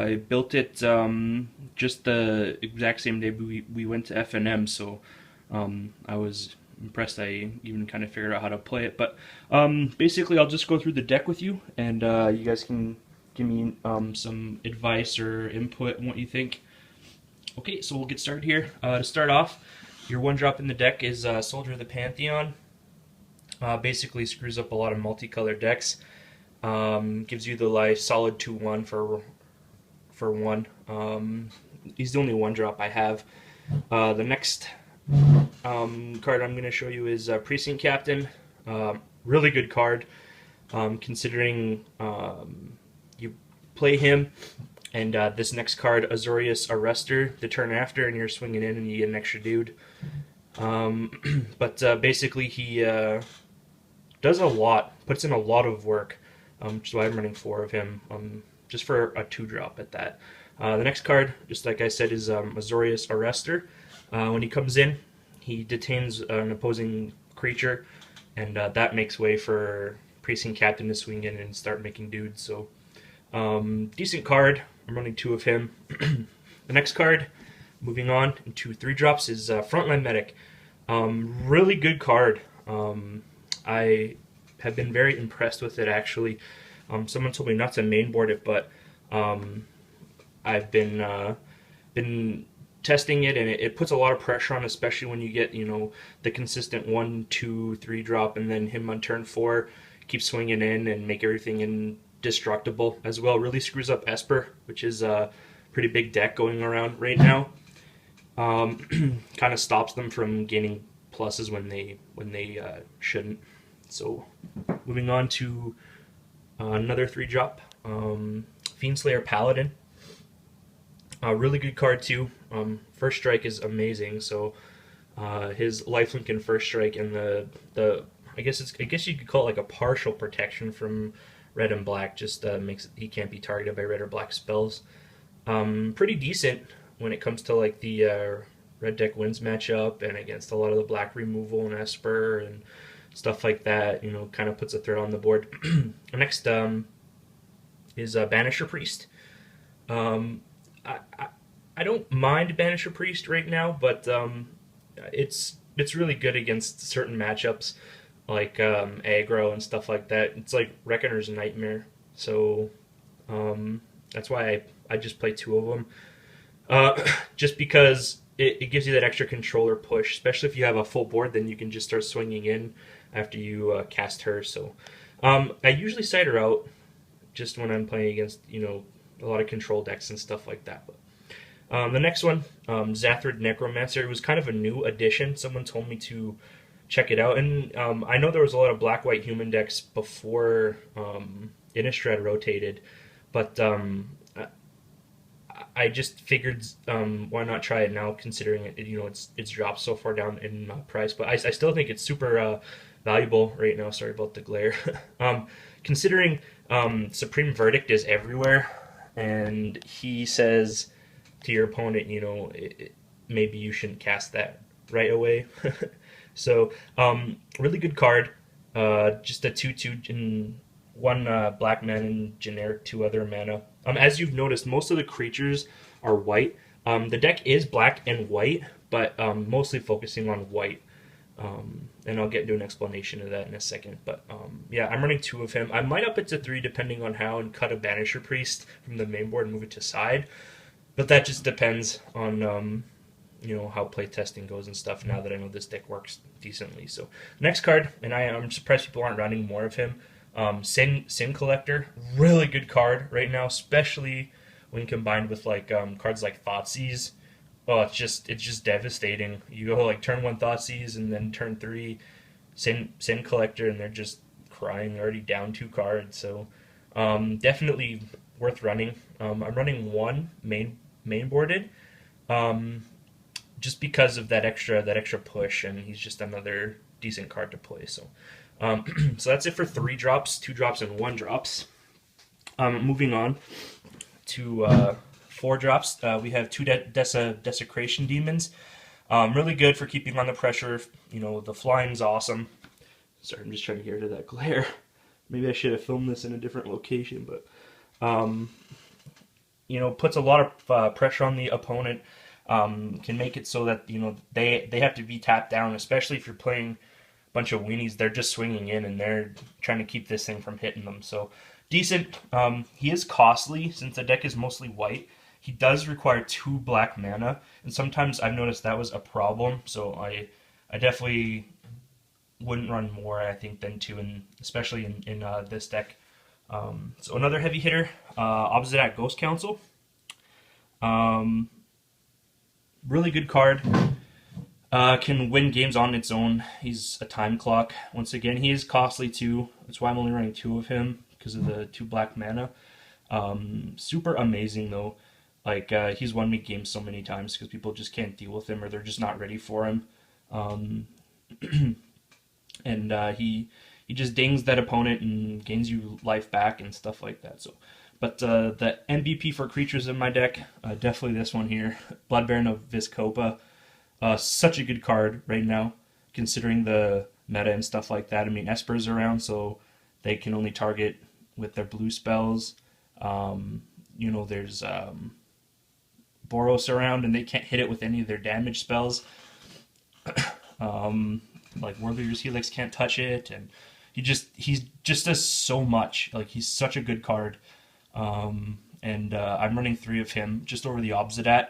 I built it just the exact same day we went to FNM, so I was impressed. I even kind of figured out how to play it. But basically, I'll just go through the deck with you, and you guys can give me some advice or input on what you think. Okay, so we'll get started here. To start off, your one drop in the deck is Soldier of the Pantheon. Basically screws up a lot of multicolored decks. Gives you the life solid 2/1 for one. He's the only one drop I have. The next card I'm going to show you is Precinct Captain. Really good card, considering you play him, and this next card, Azorius Arrestor, the turn after, and you're swinging in and you get an extra dude. But basically he does a lot, puts in a lot of work, which is why I'm running 4 of him, just for a 2-drop at that. The next card, just like I said, is Azorius Arrestor. When he comes in, he detains an opposing creature, and that makes way for Precinct Captain to swing in and start making dudes. So, decent card. I'm running 2 of him. The next card, moving on into 3 drops, is Frontline Medic. Really good card. I have been very impressed with it, actually. Someone told me not to mainboard it, but I've been testing it, and it puts a lot of pressure on, especially when you get, the consistent 1, 2, 3 drop, and then him on turn 4 keep swinging in and make everything indestructible as well. Really screws up Esper, which is a pretty big deck going around right now. Kind of stops them from gaining pluses when they shouldn't. So moving on to another 3-drop, Fiendslayer Paladin. A really good card too. First strike is amazing. So his lifelink and first strike, and the I guess you could call it like a partial protection from red and black. Just makes it, he can't be targeted by red or black spells. Pretty decent when it comes to like the red deck wins matchup and against a lot of the black removal and Esper and stuff like that. Kind of puts a threat on the board. Next is Banisher Priest. I don't mind Banisher Priest right now, but it's really good against certain matchups like aggro and stuff like that. It's like Reckoner's Nightmare, so that's why I just play 2 of them. Just because it gives you that extra controller push, especially if you have a full board, then you can just start swinging in after you cast her. So I usually side her out just when I'm playing against a lot of control decks and stuff like that. But the next one, Zathrid Necromancer, was kind of a new addition. Someone told me to check it out, and I know there was a lot of black-white human decks before Innistrad rotated, but I just figured why not try it now, considering it's dropped so far down in price. But I still think it's super valuable right now. Sorry about the glare. Considering Supreme Verdict is everywhere, and he says to your opponent, maybe you shouldn't cast that right away. So, really good card. Just a 2/2 in 1 black mana and generic 2 other mana. As you've noticed, most of the creatures are white. The deck is black and white, but mostly focusing on white. And I'll get into an explanation of that in a second. But yeah, I'm running 2 of him. I might up it to 3 depending on how, and cut a Banisher Priest from the main board and move it to side. But that just depends on how playtesting goes and stuff, now that I know this deck works decently. So next card, and I'm surprised people aren't running more of him, Sin Collector. Really good card right now, especially when combined with like cards like Thoughtseize. Oh, it's just devastating. You go like turn 1 Thoughtseize, and then turn 3 Sin Collector, and they're just crying. They're already down 2 cards. So definitely worth running. I'm running 1 main boarded, just because of that extra push, and he's just another decent card to play. So so that's it for 3 drops, 2 drops, and 1 drops. Moving on to 4 drops, we have 2 Desecration Demons. Really good for keeping on the pressure. The flying's awesome. Sorry, I'm just trying to get rid of that glare. Maybe I should have filmed this in a different location, but puts a lot of pressure on the opponent. Can make it so that they have to be tapped down, especially if you're playing a bunch of weenies. They're just swinging in and they're trying to keep this thing from hitting them. So decent. He is costly since the deck is mostly white. He does require 2 black mana, and sometimes I've noticed that was a problem. So I definitely wouldn't run more, I think, than 2, and especially in this deck. So another heavy hitter, Obsidian Ghost Council. Really good card. Can win games on its own. He's a time clock. Once again, he is costly too. That's why I'm only running 2 of him, because of the 2 black mana. Super amazing though. Like he's won me games so many times because people just can't deal with him, or they're just not ready for him. And he just dings that opponent and gains you life back and stuff like that. So, but the MVP for creatures in my deck, definitely this one here, Blood Baron of Vizkopa. Such a good card right now, considering the meta and stuff like that. I mean, Esper's around, so they can only target with their blue spells. There's Boros around, and they can't hit it with any of their damage spells. Like Warrior's Helix can't touch it, and he just does so much. Like, he's such a good card. And I'm running 3 of him just over the Obsidian,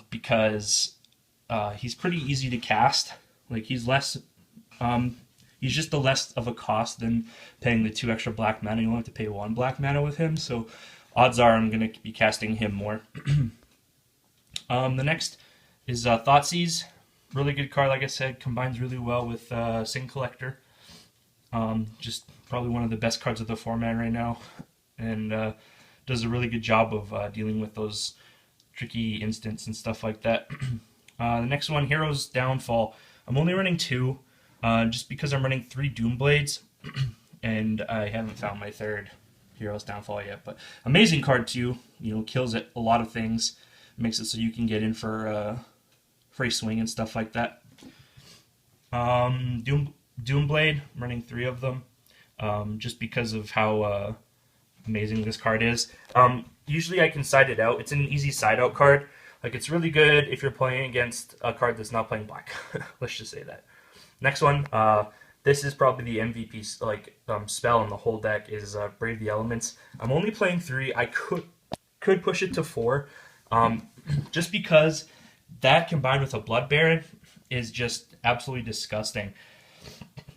because he's pretty easy to cast. Like, he's just the less of a cost than paying the 2 extra black mana. You only have to pay 1 black mana with him, so odds are I'm going to be casting him more. The next is Thoughtseizes. Really good card, like I said, combines really well with Sin Collector. Just probably one of the best cards of the format right now, and does a really good job of dealing with those tricky instants and stuff like that. The next one, Hero's Downfall. I'm only running 2, just because I'm running 3 Doomblades, and I haven't found my 3rd Hero's Downfall yet. But amazing card too. Kills a lot of things, makes it so you can get in for free swing and stuff like that. Doomblade, I'm running 3 of them, just because of how amazing this card is. Usually I can side it out. It's an easy side out card. Like, it's really good if you're playing against a card that's not playing black. Let's just say that. Next one, this is probably the MVP spell in the whole deck, is Brave the Elements. I'm only playing 3. I could push it to 4, just because that combined with a Blood Baron is just absolutely disgusting.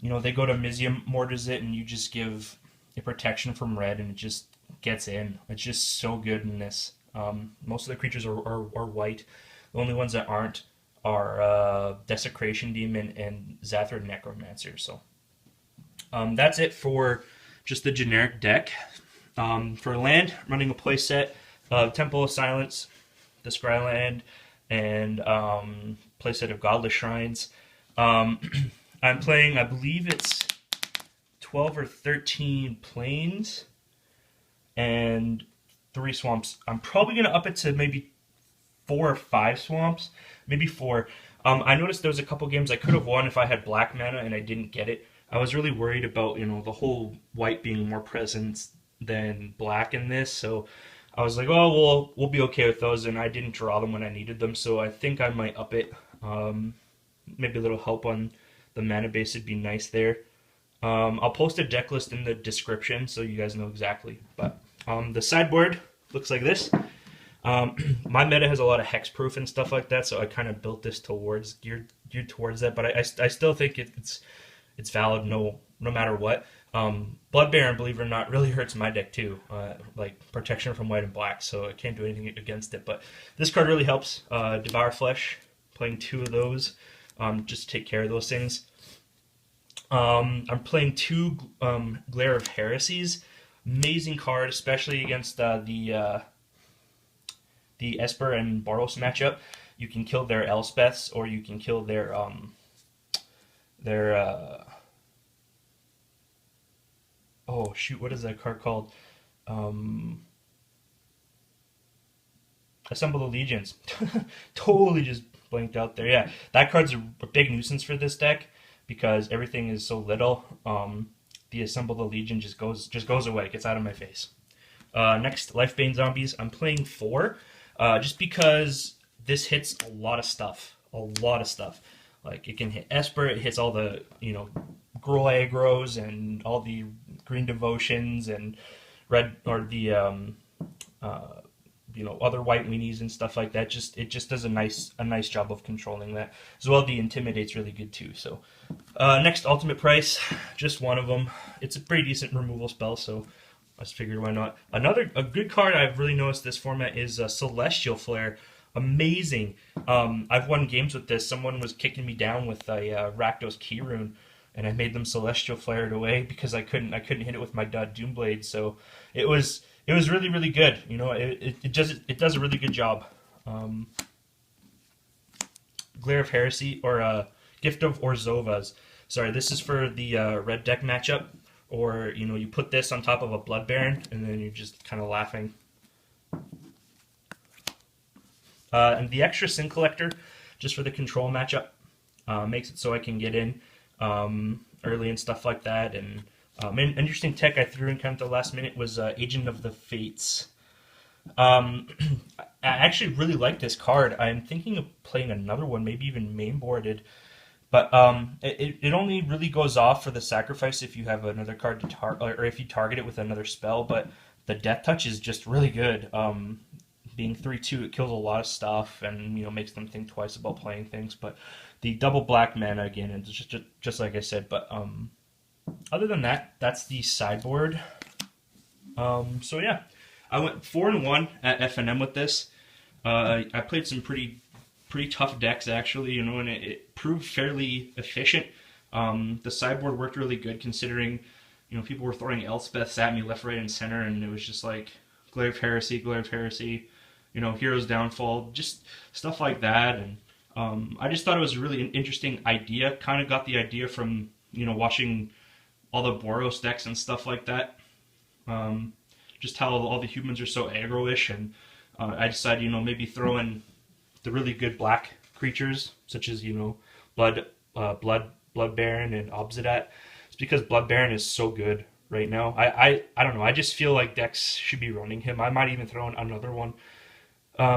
They go to Mizium, mortars it, and you just give a protection from red, and it just gets in. It's just so good in this. Most of the creatures are white. The only ones that aren't are Desecration Demon and Zathra Necromancer. So that's it for just the generic deck. For land, running a playset of Temple of Silence, the Scryland, and playset of Godless Shrines. I'm playing, I believe it's 12 or 13 plains and 3 swamps. I'm probably going to up it to maybe 4 or 5 swamps, maybe 4. I noticed there was a couple games I could have won if I had black mana and I didn't get it. I was really worried about, the whole white being more present than black in this, so I was like, oh, we'll be okay with those, and I didn't draw them when I needed them, so I think I might up it. Maybe a little help on the mana base would be nice there. I'll post a deck list in the description so you guys know exactly. But the sideboard looks like this. My meta has a lot of hexproof and stuff like that, so I kind of built this geared towards that. But I still think it's valid no matter what. Blood Baron, believe it or not, really hurts my deck too. Like protection from white and black, so I can't do anything against it. But this card really helps. Devour Flesh, playing 2 of those, just to take care of those things. I'm playing 2 Glare of Heresies. Amazing card, especially against the Esper and Boros matchup. You can kill their Elspeths, or you can kill their oh shoot, what is that card called? Assemble the Legions. Totally just blanked out there. Yeah, that card's a big nuisance for this deck because everything is so little. The Assemble the Legion just goes away, gets out of my face. Next, Lifebane Zombies. I'm playing 4, just because this hits a lot of stuff. A lot of stuff. Like, it can hit Esper, it hits all the, Gruul aggros and all the Green Devotions and red, or the, other white weenies and stuff like that. It just does a nice job of controlling that. As well, the Intimidate's really good too. So, next, Ultimate Price, just one of them. It's a pretty decent removal spell, so I just figured why not. A good card I've really noticed this format is Celestial Flare. Amazing. I've won games with this. Someone was kicking me down with a Rakdos Key Rune, and I made them Celestial Flare it away because I couldn't hit it with my Doomblade. So it was really good. It does a really good job. Glare of Heresy, or Gift of Orzovas. Sorry, this is for the red deck matchup. Or you put this on top of a Blood Baron, and then you're just kind of laughing. And the extra Sin Collector, just for the control matchup, makes it so I can get in early and stuff like that. And an interesting tech I threw in kind of the last minute was Agent of the Fates. I actually really like this card. I'm thinking of playing another one, maybe even mainboarded. But it only really goes off for the sacrifice if you have another card to target, or if you target it with another spell. But the Death Touch is just really good. Being 3/2, it kills a lot of stuff and makes them think twice about playing things. But the double black mana again, and just like I said. But other than that, that's the sideboard. So yeah, I went 4-1 at FNM with this. I played some pretty tough decks actually, and it proved fairly efficient. The sideboard worked really good considering people were throwing Elspeths at me left, right, and center, and it was just like Glare of Heresy, Hero's Downfall, just stuff like that. And I just thought it was a really interesting idea. Kind of got the idea from watching all the Boros decks and stuff like that. Just how all the humans are so aggro-ish, and I decided maybe throw in the really good black creatures such as Blood Baron and Obsidat. It's because Blood Baron is so good right now. I don't know. I just feel like decks should be running him. I might even throw in another one.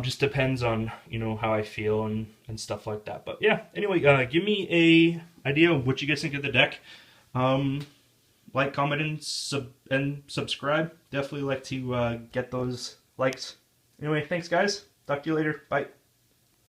Just depends on how I feel and stuff like that. But yeah, anyway, give me a idea of what you guys think of the deck. Like, comment, and subscribe. Definitely like to get those likes. Anyway, thanks guys. Talk to you later. Bye.